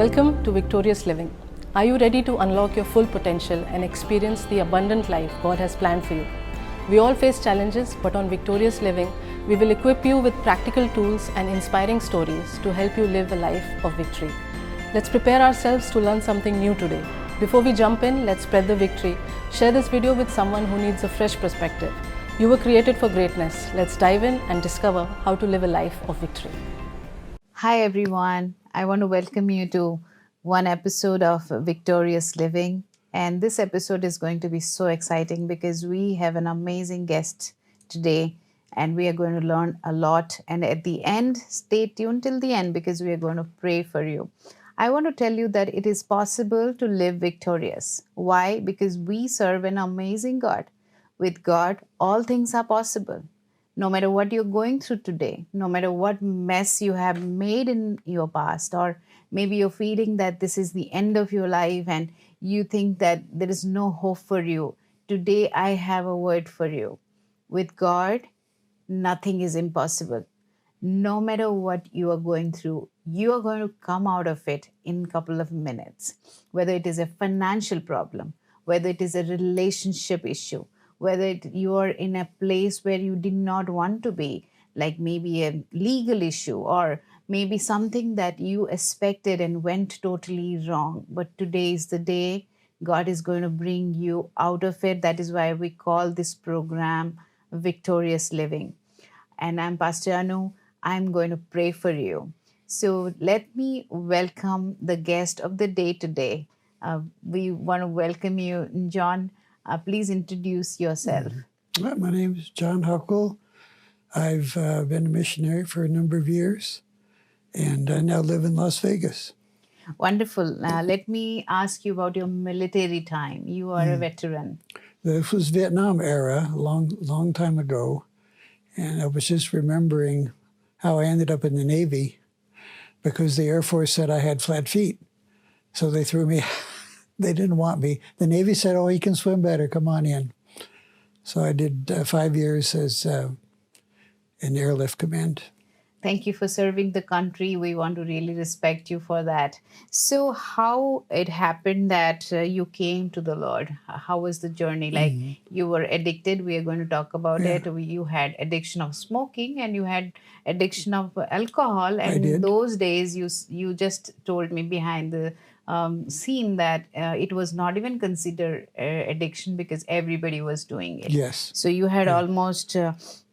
Welcome to Victorious Living. Are you ready to unlock your full potential and experience the abundant life God has planned for you? We all face challenges, but on Victorious Living, we will equip you with practical tools and inspiring stories to help you live a life of victory. Let's prepare ourselves to learn something new today. Before we jump in, let's spread the victory. Share this video with someone who needs a fresh perspective. You were created for greatness. Let's dive in and discover how to live a life of victory. Hi everyone, I want to welcome you to one episode of Victorious Living, and this episode is going to be so exciting because we have an amazing guest today and we are going to learn a lot, and at the end, stay tuned till the end because we are going to pray for you. I want to tell you that it is possible to live victorious. Why? Because we serve an amazing God. With God, all things are possible. No matter what you're going through today, no matter what mess you have made in your past, or maybe you're feeling that this is the end of your life and you think that there is no hope for you, today I have a word for you. With God, nothing is impossible. No matter what you are going through, you are going to come out of it in a couple of minutes. Whether it is a financial problem, whether it is a relationship issue, whether you are in a place where you did not want to be, like maybe a legal issue or maybe something that you expected and went totally wrong. But today is the day God is going to bring you out of it. That is why we call this program Victorious Living. And I'm Pastor Anu. I'm going to pray for you. So let me welcome the guest of the day today. We want to welcome you, John. Please introduce yourself. My name is John Huckle. I've been a missionary for a number of years, and I now live in Las Vegas. Wonderful. Let me ask you about your military time. You are a veteran. This was Vietnam era, a long time ago, and I was just remembering how I ended up in the Navy because the Air Force said I had flat feet, so they threw me. They didn't want me. The Navy said, "Oh, you can swim better. Come on in." So I did 5 years as in Airlift Command. Thank you for serving the country. We want to really respect you for that. So how it happened that you came to the Lord? How was the journey? Like you were addicted. We are going to talk about it. You had addiction of smoking and you had addiction of alcohol. And in those days, you just told me behind the scene that it was not even considered addiction because everybody was doing it. Yes. So you had almost,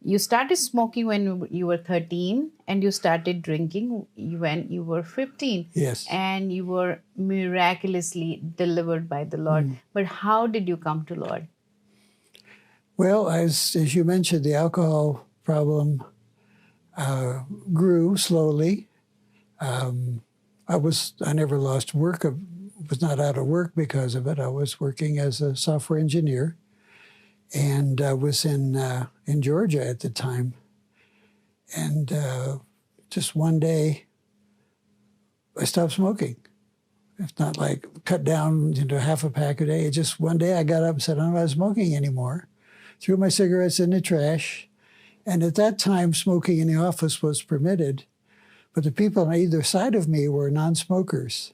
you started smoking when you were 13 and you started drinking when you were 15. Yes. And you were miraculously delivered by the Lord. But how did you come to Lord? Well, as you mentioned, the alcohol problem grew slowly. I never lost work. I was not out of work because of it. I was working as a software engineer, and I was in Georgia at the time. And just one day, I stopped smoking. It's not like cut down into half a pack a day. Just one day, I got up and said, "I'm not smoking anymore." Threw my cigarettes in the trash, and at that time, smoking in the office was permitted. But the people on either side of me were non-smokers.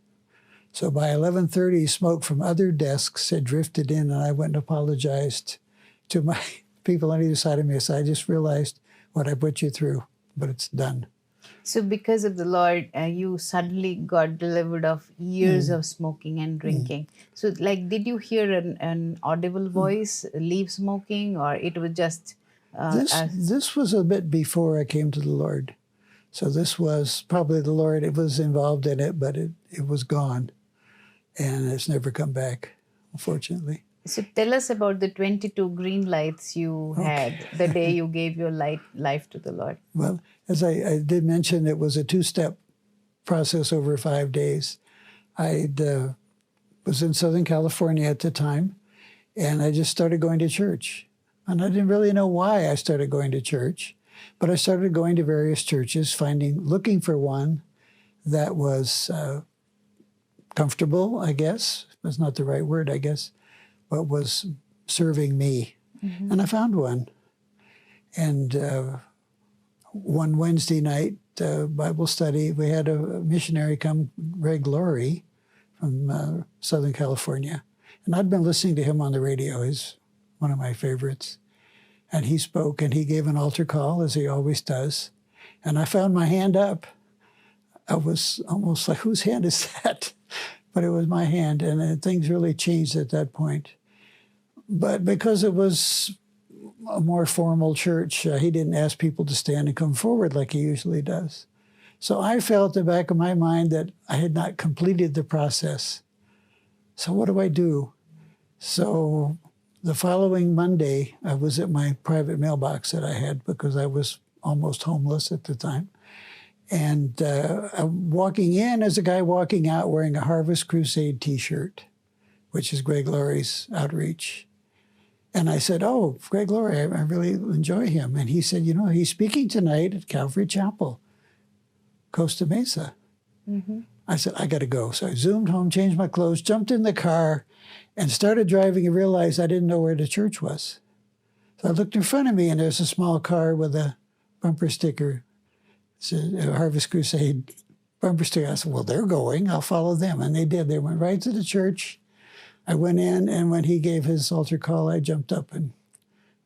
So by 11:30, smoke from other desks had drifted in, and I went and apologized to my people on either side of me. So I just realized what I put you through, but it's done. So because of the Lord, you suddenly got delivered of years of smoking and drinking. So like, did you hear an audible voice, leave smoking, or it was just... This was a bit before I came to the Lord. So this was probably the Lord. It was involved in it, but it was gone. And it's never come back, unfortunately. So tell us about the 22 green lights you had the day you gave your life to the Lord. Well, as I did mention, it was a two-step process over 5 days. I was in Southern California at the time, and I just started going to church. And I didn't really know why I started going to church. But I started going to various churches, looking for one that was comfortable, I guess. That's not the right word, I guess, but was serving me. And I found one. And one Wednesday night, Bible study. We had a missionary come, Greg Laurie, from Southern California. And I'd been listening to him on the radio. He's one of my favorites. And he spoke, and he gave an altar call, as he always does. And I found my hand up. I was almost like, whose hand is that? But it was my hand, and things really changed at that point. But because it was a more formal church, he didn't ask people to stand and come forward like he usually does. So I felt at the back of my mind that I had not completed the process. So what do I do? So the following Monday, I was at my private mailbox that I had because I was almost homeless at the time. And I'm walking in as a guy walking out wearing a Harvest Crusade T-shirt, which is Greg Laurie's outreach. And I said, oh, Greg Laurie, I really enjoy him. And he said, you know, he's speaking tonight at Calvary Chapel, Costa Mesa. Mm-hmm. I said, I got to go. So I zoomed home, changed my clothes, jumped in the car, and started driving and realized I didn't know where the church was. So I looked in front of me, and there's a small car with a bumper sticker. It's a Harvest Crusade bumper sticker. I said, well, they're going. I'll follow them. And they did. They went right to the church. I went in, and when he gave his altar call, I jumped up and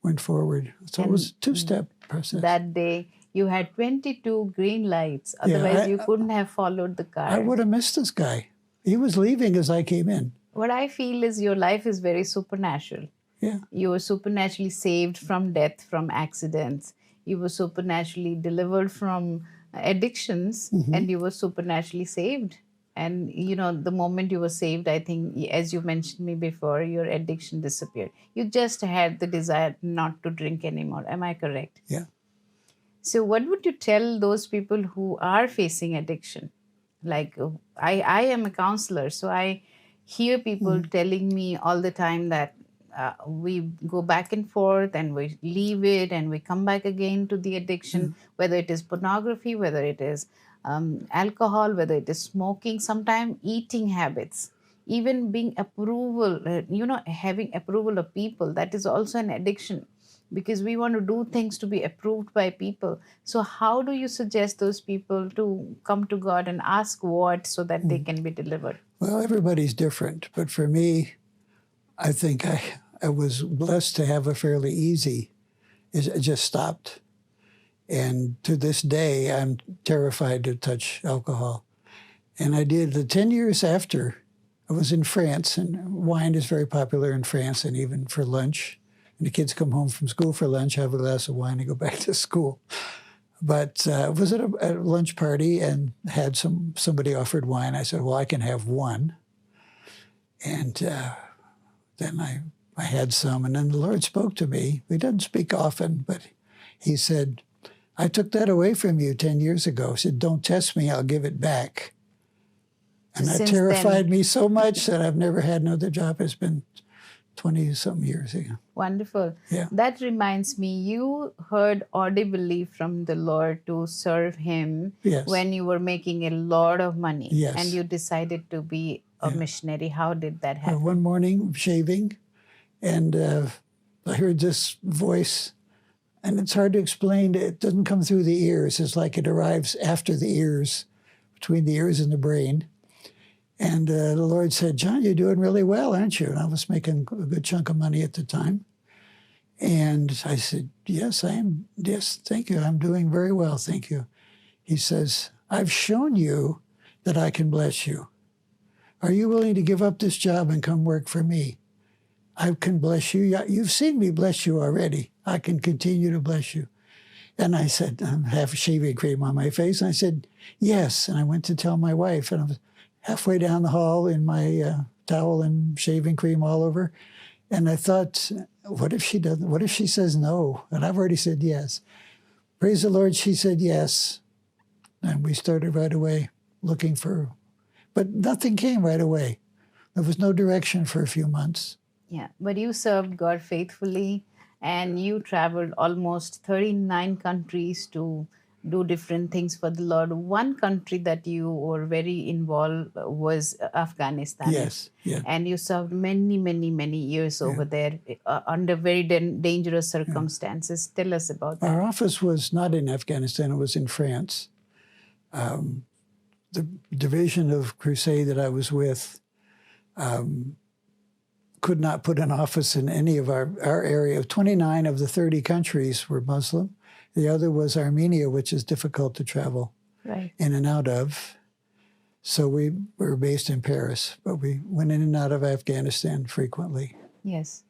went forward. So it was a two-step process. That day, you had 22 green lights. Otherwise, you couldn't have followed the car. I would have missed this guy. He was leaving as I came in. What I feel is your life is very supernatural. Yeah. You were supernaturally saved from death, from accidents. You were supernaturally delivered from addictions, and you were supernaturally saved. And, you know, the moment you were saved, I think, as you mentioned me before, your addiction disappeared. You just had the desire not to drink anymore. Am I correct? Yeah. So what would you tell those people who are facing addiction? Like, I am a counselor, so I hear people telling me all the time that we go back and forth and we leave it and we come back again to the addiction, whether it is pornography, whether it is alcohol, whether it is smoking, sometimes eating habits, even being approval, having approval of people, that is also an addiction because we want to do things to be approved by people. So how do you suggest those people to come to God and ask what so that they can be delivered? Well, everybody's different, but for me, I think I was blessed to have a fairly easy, it just stopped. And to this day, I'm terrified to touch alcohol. And I did the 10 years after, I was in France, and wine is very popular in France, and even for lunch. And the kids come home from school for lunch, have a glass of wine, and go back to school. But I was at a lunch party and had somebody offered wine. I said, well, I can have one. And then I had some, and then the Lord spoke to me. He doesn't speak often, but he said, I took that away from you 10 years ago. He said, don't test me, I'll give it back. And that terrified me so much that I've never had another job. It's been 20-something years ago. Wonderful. Yeah. That reminds me, you heard audibly from the Lord to serve Him when you were making a lot of money. Yes. And you decided to be a missionary. How did that happen? One morning, shaving, and I heard this voice. And it's hard to explain. It doesn't come through the ears. It's like it arrives after the ears, between the ears and the brain. And the Lord said, John, you're doing really well, aren't you? And I was making a good chunk of money at the time. And I said, yes, I am. Yes, thank you. I'm doing very well, thank you. He says, I've shown you that I can bless you. Are you willing to give up this job and come work for me? I can bless you. You've seen me bless you already. I can continue to bless you. And I said, I have shaving cream on my face. And I said, yes. And I went to tell my wife, and I was halfway down the hall in my towel and shaving cream all over. And I thought, what if she doesn't? What if she says no? And I've already said yes. Praise the Lord, she said yes. And we started right away looking for, but nothing came right away. There was no direction for a few months. Yeah, but you served God faithfully, and you traveled almost 39 countries to do different things for the Lord. One country that you were very involved was Afghanistan. Yes, yeah. And you served many, many, many years over there under very dangerous circumstances. Tell us about that. Our office was not in Afghanistan, it was in France. The division of crusade that I was with could not put an office in any of our area. 29 of the 30 countries were Muslim. The other was Armenia, which is difficult to travel in and out of. So we were based in Paris, but we went in and out of Afghanistan frequently. Yes.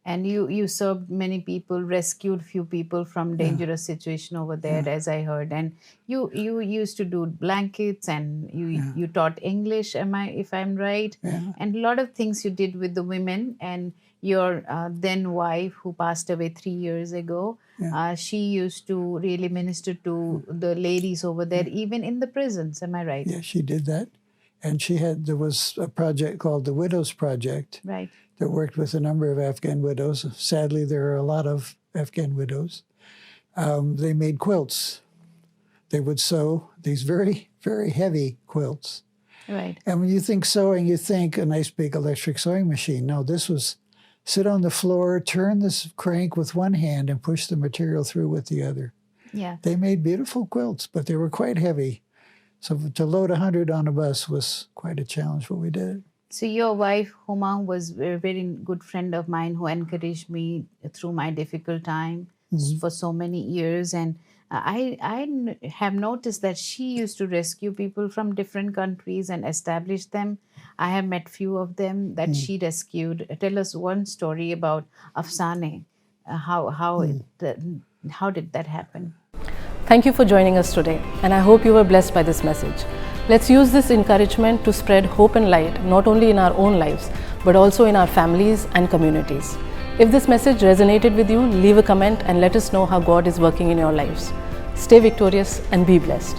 And you served many people, rescued few people from dangerous situation over there, as I heard. And you used to do blankets, and you taught English. If I'm right? Yeah. And a lot of things you did with the women. And your then wife, who passed away 3 years ago, she used to really minister to the ladies over there, even in the prisons. Am I right? Yeah, she did that. And there was a project called the Widows Project. Right. That worked with a number of Afghan widows. Sadly, there are a lot of Afghan widows. They made quilts. They would sew these very, very heavy quilts. Right. And when you think sewing, you think a nice big electric sewing machine. No, this was sit on the floor, turn this crank with one hand, and push the material through with the other. Yeah. They made beautiful quilts, but they were quite heavy. So to load 100 on a bus was quite a challenge, but we did it. So your wife, Huma, was a very good friend of mine who encouraged me through my difficult time for so many years. And I have noticed that she used to rescue people from different countries and establish them. I have met few of them that she rescued. Tell us one story about Afsane. How did that happen? Thank you for joining us today, and I hope you were blessed by this message. Let's use this encouragement to spread hope and light, not only in our own lives, but also in our families and communities. If this message resonated with you, leave a comment and let us know how God is working in your lives. Stay victorious and be blessed.